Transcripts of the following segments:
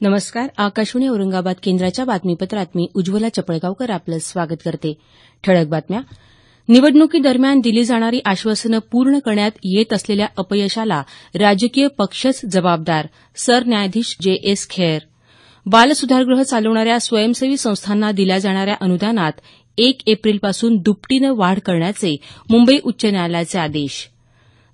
नमस्कार. आकाशवाणी औरंगाबाद केंद्राच्या बातमीपत्रात मी उज्ज्वला चपळगावकर आपलं स्वागत करते. ठळक बातम्या. निवडणुकीदरम्यान दिली जाणारी आश्वासनं पूर्ण करण्यात येत असलेल्या अपयशाला राजकीय पक्षच जबाबदार, सरन्यायाधीश जे.एस. खेर. बालसुधारगृह चालवणाऱ्या स्वयंसेवी संस्थांना दिल्या जाणाऱ्या अनुदानात 1 एप्रिलपासून दुपटीनं वाढ करण्याचे मुंबई उच्च न्यायालयाचे आदेश.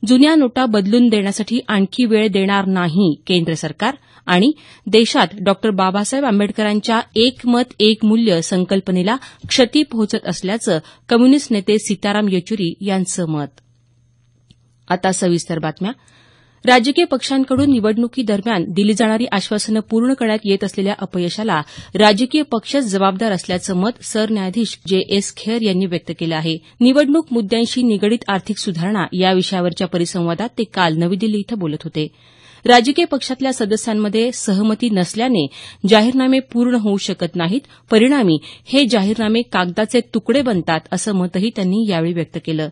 जुन्या नोटा बदलून देण्यासाठी आणखी वेळ देणार नाही केंद्र सरकार आणि देशात डॉ. बाबासाहेब आंबेडकरांच्या एक मत एक मूल्य संकल्पनेला क्षती पोहोचत असल्याचं कम्युनिस्ट नेते सीताराम येचुरी यांचं मत. आता सविस्तर बातम्या. राजकीय पक्षांकडून निवडणुकीदरम्यान दिली जाणारी आश्वासनं पूर्ण करण्यात येत असलेल्या अपयशाला राजकीय पक्षच जबाबदार असल्याचं मत सरन्यायाधीश जे.एस. खेर यांनी व्यक्त केलं आहे. निवडणूक मुद्द्यांशी निगडीत आर्थिक सुधारणा या विषयावरच्या परिसंवादात ते काल नवी दिल्ली इथं बोलत होते. राजकीय पक्षातल्या सदस्यांमध्ये सहमती नसल्याने जाहीरनामे पूर्ण होऊ शकत नाहीत, परिणामी हे जाहीरनामे कागदाचे तुकडे बनतात, असं मतही त्यांनी यावेळी व्यक्त केलं.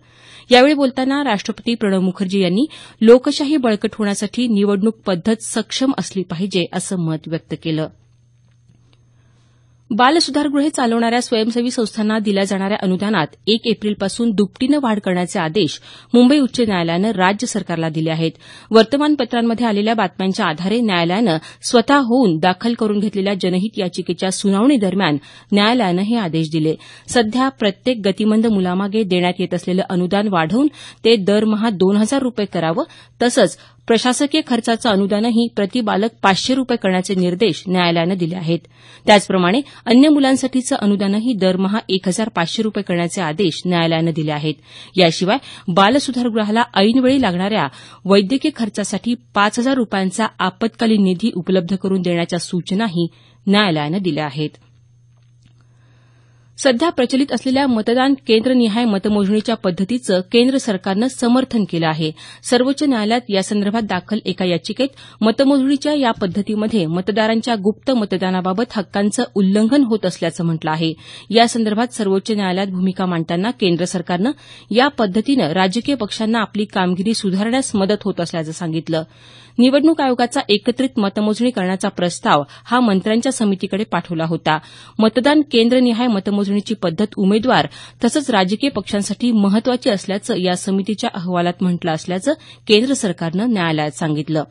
यावेळी बोलताना राष्ट्रपती प्रणव मुखर्जी यांनी लोकशाही बळकट होण्यासाठी निवडणूक पद्धत सक्षम असली पाहिजे, असं मत व्यक्त केलं. बालसुधारगृहे चालवणाऱ्या स्वयंसेवी संस्थांना दिल्या जाणाऱ्या अनुदानात 1 एप्रिलपासून दुपटीनं वाढ करण्याचे आदेश मुंबई उच्च न्यायालयानं राज्य सरकारला दिले आहेत. वर्तमानपत्रांमध्ये आलेल्या बातम्यांच्या आधारे न्यायालयानं स्वतः होऊन दाखल करून घेतलेल्या जनहित याचिकेच्या सुनावणीदरम्यान न्यायालयानं हे आदेश दिले. सध्या प्रत्येक गतिमंद मुलामागे देण्यात येत असलेलं अनुदान वाढवून ते दरमहा 2,000 रुपये करावं, तसंच प्रशासकीय खर्चाचं अनुदानही प्रतिबालक 500 रुपये करण्याचे निर्देश न्यायालयानं दिले आहेत. त्याचप्रमाणे अन्य मुलांसाठीचं अनुदानही दरमहा 1,500 रुपये करण्याचे आदेश न्यायालयानं दिले आहेत. याशिवाय बालसुधारगृहाला ऐनवेळी लागणाऱ्या वैद्यकीय खर्चासाठी 5,000 रुपयांचा आपत्कालीन निधी उपलब्ध करून देण्याच्या सूचनाही न्यायालयानं दिल्या आहेत. सध्या प्रचलित असलेल्या मतदान केंद्रनिहाय मतमोजणीच्या पद्धतीचं केंद्र सरकारनं समर्थन केलं आहे. सर्वोच्च न्यायालयात यासंदर्भात दाखल एका याचिकेत मतमोजणीच्या या पद्धतीमध्ये मतदारांच्या गुप्त मतदानाबाबत हक्कांचं उल्लंघन होत असल्याचं म्हटलं आहे. यासंदर्भात सर्वोच्च न्यायालयात भूमिका मांडताना केंद्र सरकारनं या पद्धतीनं राजकीय पक्षांना आपली कामगिरी सुधारण्यास मदत होत असल्याचं सांगितलं. निवडणूक आयोगाचा एकत्रित मतमोजणी करण्याचा प्रस्ताव हा मंत्र्यांच्या समितीकडे पाठवला होता. मतदान केंद्रनिहाय मतमोजणीची पद्धत उमेदवार तसंच राजकीय पक्षांसाठी महत्वाची असल्याचं या समितीच्या अहवालात म्हटलं असल्याचं केंद्र सरकारनं न्यायालयात सांगितलं.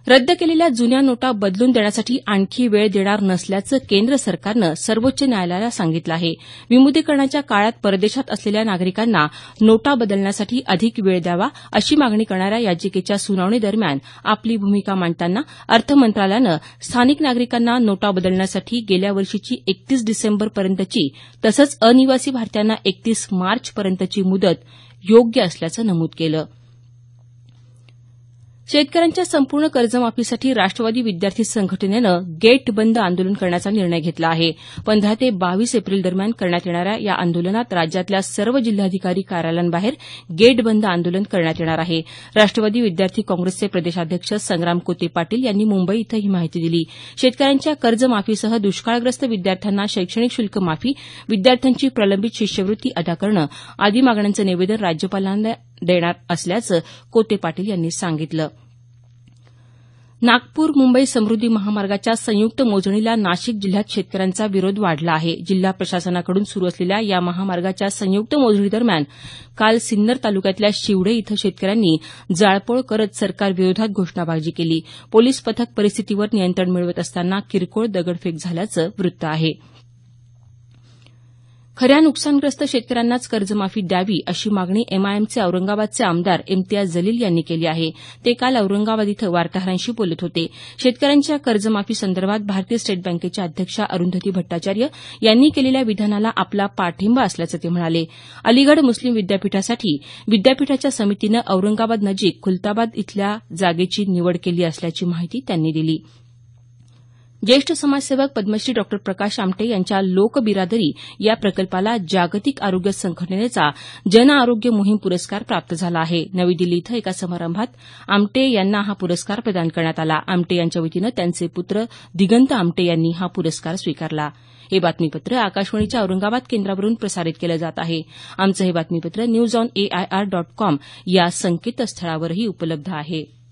रद्द केलेल्या जुन्या नोटा बदलून देण्यासाठी आणखी वेळ देणार नसल्याचं केंद्र सरकारनं सर्वोच्च न्यायालयाला सांगितलं आहे. विमुद्रीकरणाच्या काळात परदेशात असलेल्या नागरिकांना नोटा बदलण्यासाठी अधिक वेळ द्यावा, अशी मागणी करणाऱ्या याचिकेच्या सुनावणीदरम्यान आपली भूमिका मांडताना अर्थ मंत्रालयानं स्थानिक नागरिकांना नोटा बदलण्यासाठी गेल्या वर्षीची 31 डिसेंबरपर्यंतची तसंच अनिवासी भारतीयांना 31 मार्चपर्यंतची मुदत योग्य असल्याचं नमूद केलं. शेतकऱ्यांच्या संपूर्ण कर्जमाफीसाठी राष्ट्रवादी विद्यार्थी संघटनेनं गेट बंद आंदोलन करण्याचा निर्णय घेतला आहे. 15 ते 22 एप्रिल दरम्यान करण्यात येणाऱ्या या आंदोलनात राज्यातल्या सर्व जिल्हाधिकारी कार्यालयांबाहेर गेट बंद आंदोलन करण्यात येणार आहे. राष्ट्रवादी विद्यार्थी काँग्रेसचे प्रदेशाध्यक्ष संग्राम कोते पाटील यांनी मुंबई इथं ही माहिती दिली. शेतकऱ्यांच्या कर्जमाफीसह दुष्काळग्रस्त विद्यार्थ्यांना शैक्षणिक शुल्क माफी, विद्यार्थ्यांची प्रलंबित शिष्यवृत्ती अदा करणं आदी मागण्यांचं निवेदन राज्यपालांना देणार असल्याचं कोते पाटील यांनी सांगितलं. नागपूर मुंबई समृद्धी महामार्गाच्या संयुक्त मोजणीला नाशिक जिल्ह्यात शेतकऱ्यांचा विरोध वाढला आहे. जिल्हा प्रशासनाकडून सुरू असलेल्या या महामार्गाच्या संयुक्त मोजणीदरम्यान काल सिन्नर तालुक्यातल्या शिवडे इथं शेतकऱ्यांनी जाळपोळ करत सरकारविरोधात घोषणाबाजी केली. पोलीस पथक परिस्थितीवर नियंत्रण मिळवत असताना किरकोळ दगडफेक झाल्याचं वृत्त आहे. खऱ्या नुकसानग्रस्त शेतकऱ्यांनाच कर्जमाफी द्यावी, अशी मागणी एमआयएमचे औरंगाबादचे आमदार इम्तियाज जलील यांनी केली आहे. ते काल औरंगाबाद इथं वार्ताहरांशी बोलत होते. शेतकऱ्यांच्या कर्जमाफीसंदर्भात भारतीय स्टेट बँकेच्या अध्यक्षा अरुंधती भट्टाचार्य यांनी केलेल्या विधानाला आपला पाठिंबा असल्याचं ते म्हणाले. अलिगढ मुस्लिम विद्यापीठासाठी विद्यापीठाच्या समितीनं औरंगाबाद नजीक खुलताबाद इथल्या जागेची निवड केली असल्याची माहिती त्यांनी दिली. ज्येष्ठ समाजसेवक पद्मश्री डॉ. प्रकाश आमटे यांच्या लोकबिरादरी या प्रकल्पाला जागतिक आरोग्य संघटनेचा जन आरोग्य मोहीम पुरस्कार प्राप्त झाला आहे. नवी दिल्ली इथं एका समारंभात आमटे यांना हा पुरस्कार प्रदान करण्यात आला. आमटे यांच्या वतीनं त्यांचे पुत्र दिगंत आमटे यांनी हा पुरस्कार स्वीकारला. हे बातमीपत्र आकाशवाणीच्या औरंगाबाद केंद्रावरून प्रसारित केलं जात आहे. आमचं हे बातमीपत्र newsonair.com या संकेतस्थळावरही उपलब्ध आहे.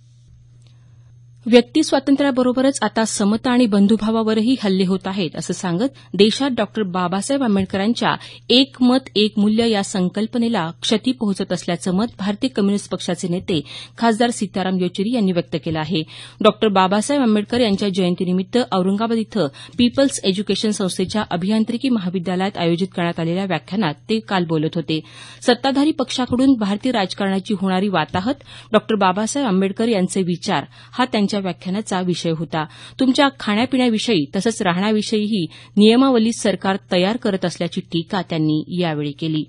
व्यक्ती स्वातंत्र्याबरोबरच आता समता आणि बंधुभावावरही हल्ले होत आहेत असं सांगत देशात डॉक्टर बाबासाहेब आंबेडकरांच्या एक मत एक मूल्य या संकल्पनेला क्षती पोहोचत असल्याचं मत भारतीय कम्युनिस्ट पक्षाचे नेते खासदार सीताराम येचुरी यांनी व्यक्त केलं आहे. डॉक्टर बाबासाहेब आंबेडकर यांच्या जयंतीनिमित्त औरंगाबाद इथं पीपल्स एज्युकेशन संस्थेच्या अभियांत्रिकी महाविद्यालयात आयोजित करण्यात आलेल्या व्याख्यानात ते काल बोलत होते. सत्ताधारी पक्षाकडून भारतीय राजकारणाची होणारी वाताहत, डॉक्टर बाबासाहेब आंबेडकर यांचे विचार हा त्यांच्या व्याख्यानाचा विषय होता. तुमच्या खाण्यापिण्याविषयी तसंच राहण्याविषयीही नियमावली सरकार तयार करत असल्याची टीका त्यांनी यावेळी केली.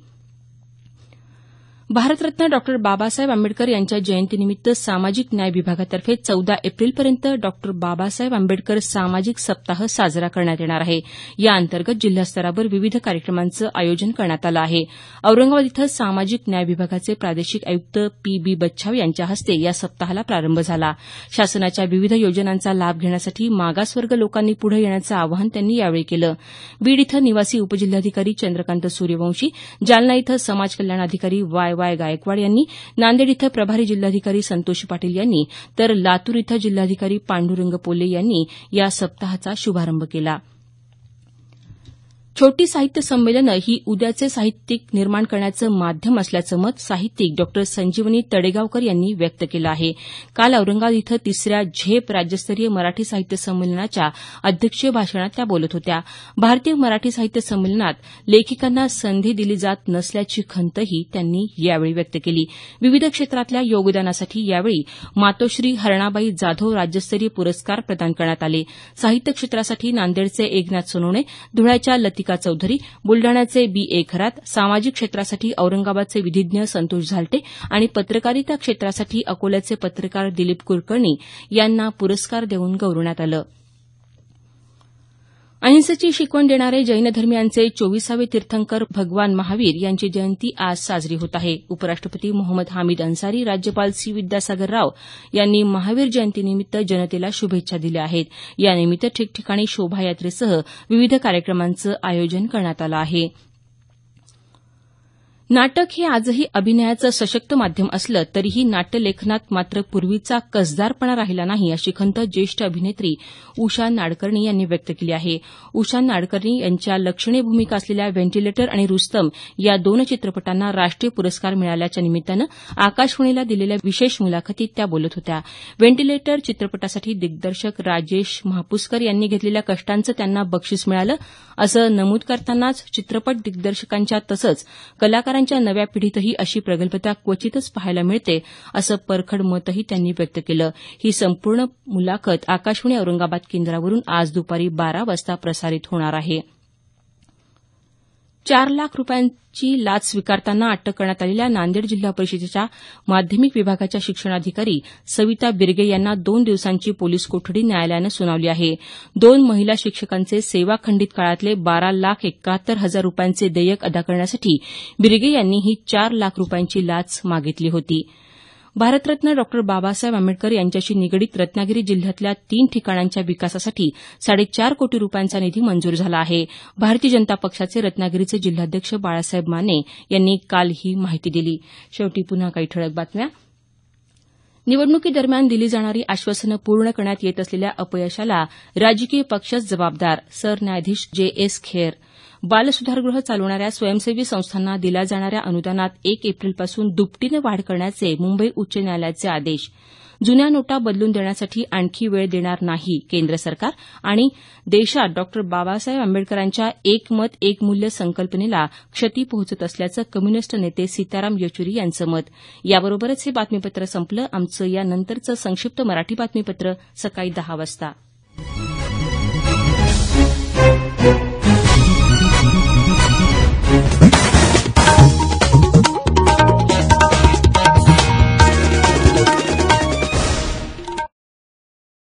भारतरत्न डॉक्टर बाबासाहेब आंबेडकर यांच्या जयंतीनिमित्त सामाजिक न्याय विभागातर्फे 14 एप्रिलपर्यंत डॉक्टर बाबासाहेब आंबेडकर सामाजिक सप्ताह साजरा करण्यात येणार आहे. या अंतर्गत जिल्हास्तरावर विविध कार्यक्रमांचं आयोजन करण्यात आलं आहे. औरंगाबाद इथं सामाजिक न्याय विभागाचे प्रादेशिक आयुक्त पी.बी. बच्छाव यांच्या हस्ते या सप्ताहाला प्रारंभ झाला. शासनाच्या विविध योजनांचा लाभ घेण्यासाठी मागासवर्ग लोकांनी पुढे येण्याचं आवाहन त्यांनी यावेळी केलं. बीड इथं निवासी उपजिल्हाधिकारी चंद्रकांत सूर्यवंशी, जालना इथं समाज कल्याण अधिकारी वाय गायकवाड यांनी, नांदेड इथं प्रभारी जिल्हाधिकारी संतोष पाटील यांनी तर लातूर इथं जिल्हाधिकारी पांडुरंग पोले यांनी या सप्ताहाचा शुभारंभ केला. छोटी साहित्य संमेलनं ही उद्याचे साहित्यिक निर्माण करण्याचं माध्यम असल्याचं मत साहित्यिक डॉ. संजीवनी तडेगावकर यांनी व्यक्त केलं आहे. काल औरंगाबाद इथं 3ऱ्या झेप राज्यस्तरीय मराठी साहित्य संमेलनाच्या अध्यक्षीय भाषणात त्या बोलत होत्या. भारतीय मराठी साहित्य संमेलनात लेखिकांना संधी दिली जात नसल्याची खंतही त्यांनी यावेळी व्यक्त केली. विविध क्षेत्रातल्या योगदानासाठी यावेळी मातोश्री हरणाबाई जाधव राज्यस्तरीय पुरस्कार प्रदान करण्यात आले. साहित्य क्षेत्रासाठी नांदेडचे एकनाथ सोनवणे, धुळ्याच्या लतिका चौधरी, बुलडाण्याचे बी.ए. खरात, सामाजिक क्षेत्रासाठी औरंगाबादचे विधिज्ञ संतोष झालटे आणि पत्रकारिता क्षेत्रासाठी अकोल्याचे पत्रकार दिलीप कुलकर्णी यांना पुरस्कार देऊन गौरवण्यात आलं. अहिंसेची शिकवण देणारे जैन धर्मीयांचे 24वे तीर्थंकर भगवान महावीर यांची जयंती आज साजरी होत आहे. उपराष्ट्रपती मोहम्मद हामिद अन्सारी, राज्यपाल सी विद्यासागर राव यांनी महावीर जयंतीनिमित्त जनतेला शुभेच्छा दिल्या आहेत. यानिमित्त ठिकठिकाणी शोभायात्रेसह विविध कार्यक्रमांचं आयोजन करण्यात आलं आहे. नाटक हे आजही अभिनयाचं सशक्त माध्यम असलं तरीही नाट्यलेखनात मात्र पूर्वीचा कसदारपणा राहिला नाही, अशी खंत ज्येष्ठ अभिनेत्री उषा नाडकर्णी यांनी व्यक्त केली आहे. उषा नाडकर्णी यांच्या लक्षणीय भूमिका असलेल्या व्हेंटिलेटर आणि रुस्तम या 2 चित्रपटांना राष्ट्रीय पुरस्कार मिळाल्याच्या निमित्तानं आकाशवाणीला दिलेल्या विशेष मुलाखतीत त्या बोलत होत्या. व्हेंटिलेटर चित्रपटासाठी दिग्दर्शक राजेश महापुस्कर यांनी घेतलेल्या कष्टांचं त्यांना बक्षीस मिळालं असं नमूद करतानाच चित्रपट दिग्दर्शकांच्या तसंच कलाकारांच्या नव्या पिढीतही अशी प्रगल्भता क्वचितच पाहायला मिळते असं परखड मतही त्यांनी व्यक्त केलं. ही संपूर्ण मुलाखत आकाशवाणी औरंगाबाद केंद्रावरून आज दुपारी 12 वाजता प्रसारित होणार आहे. 4 लाख रुपयांची लाच स्वीकारताना अटक करण्यात आलेल्या नांदेड जिल्हा परिषदेच्या माध्यमिक विभागाच्या शिक्षणाधिकारी सविता बिर्गे यांना 2 दिवसांची पोलीस कोठडी न्यायालयानं सुनावली आहे. 2 महिला शिक्षकांचे सेवा खंडित काळातले 12,71,000 रुपयांचे देयक अदा करण्यासाठी बिर्गे यांनी ही 4 लाख रुपयांची लाच मागितली होती. भारतरत्न डॉ. बाबासाहेब आंबेडकर यांच्याशी निगडीत रत्नागिरी जिल्ह्यातल्या 3 ठिकाणांच्या विकासासाठी 4.5 कोटी रुपयांचा निधी मंजूर झाला आहे. भारतीय जनता पक्षाचे रत्नागिरीचे जिल्हाध्यक्ष बाळासाहेब माने यांनी काल ही माहिती दिली. शेवटी पुन्हा काही ठळक बातम्या. निवडणुकीदरम्यान दिली जाणारी आश्वासनं पूर्ण करण्यात येत असलेल्या अपयशाला राजकीय पक्षच जबाबदार, सरन्यायाधीश जे.एस. खेर. बालसुधारगृह चालवणाऱ्या स्वयंसेवी संस्थांना दिल्या जाणाऱ्या अनुदानात 1 एप्रिलपासून दुपटीनं वाढ करण्याचे मुंबई उच्च न्यायालयाचे आदेश. जुन्या नोटा बदलून देण्यासाठी आणखी वेळ देणार नाही केंद्र सरकार आणि देशात डॉ. बाबासाहेब आंबेडकरांच्या एक मत एक मूल्य संकल्पनेला क्षती पोहोचत असल्याचं कम्युनिस्ट नेते सीताराम येचुरी यांचं मत. याबरोबरच हे बातमीपत्र संपलं. आमचं यानंतरचं संक्षिप्त मराठी बातमीपत्र सकाळी 10 वाजता.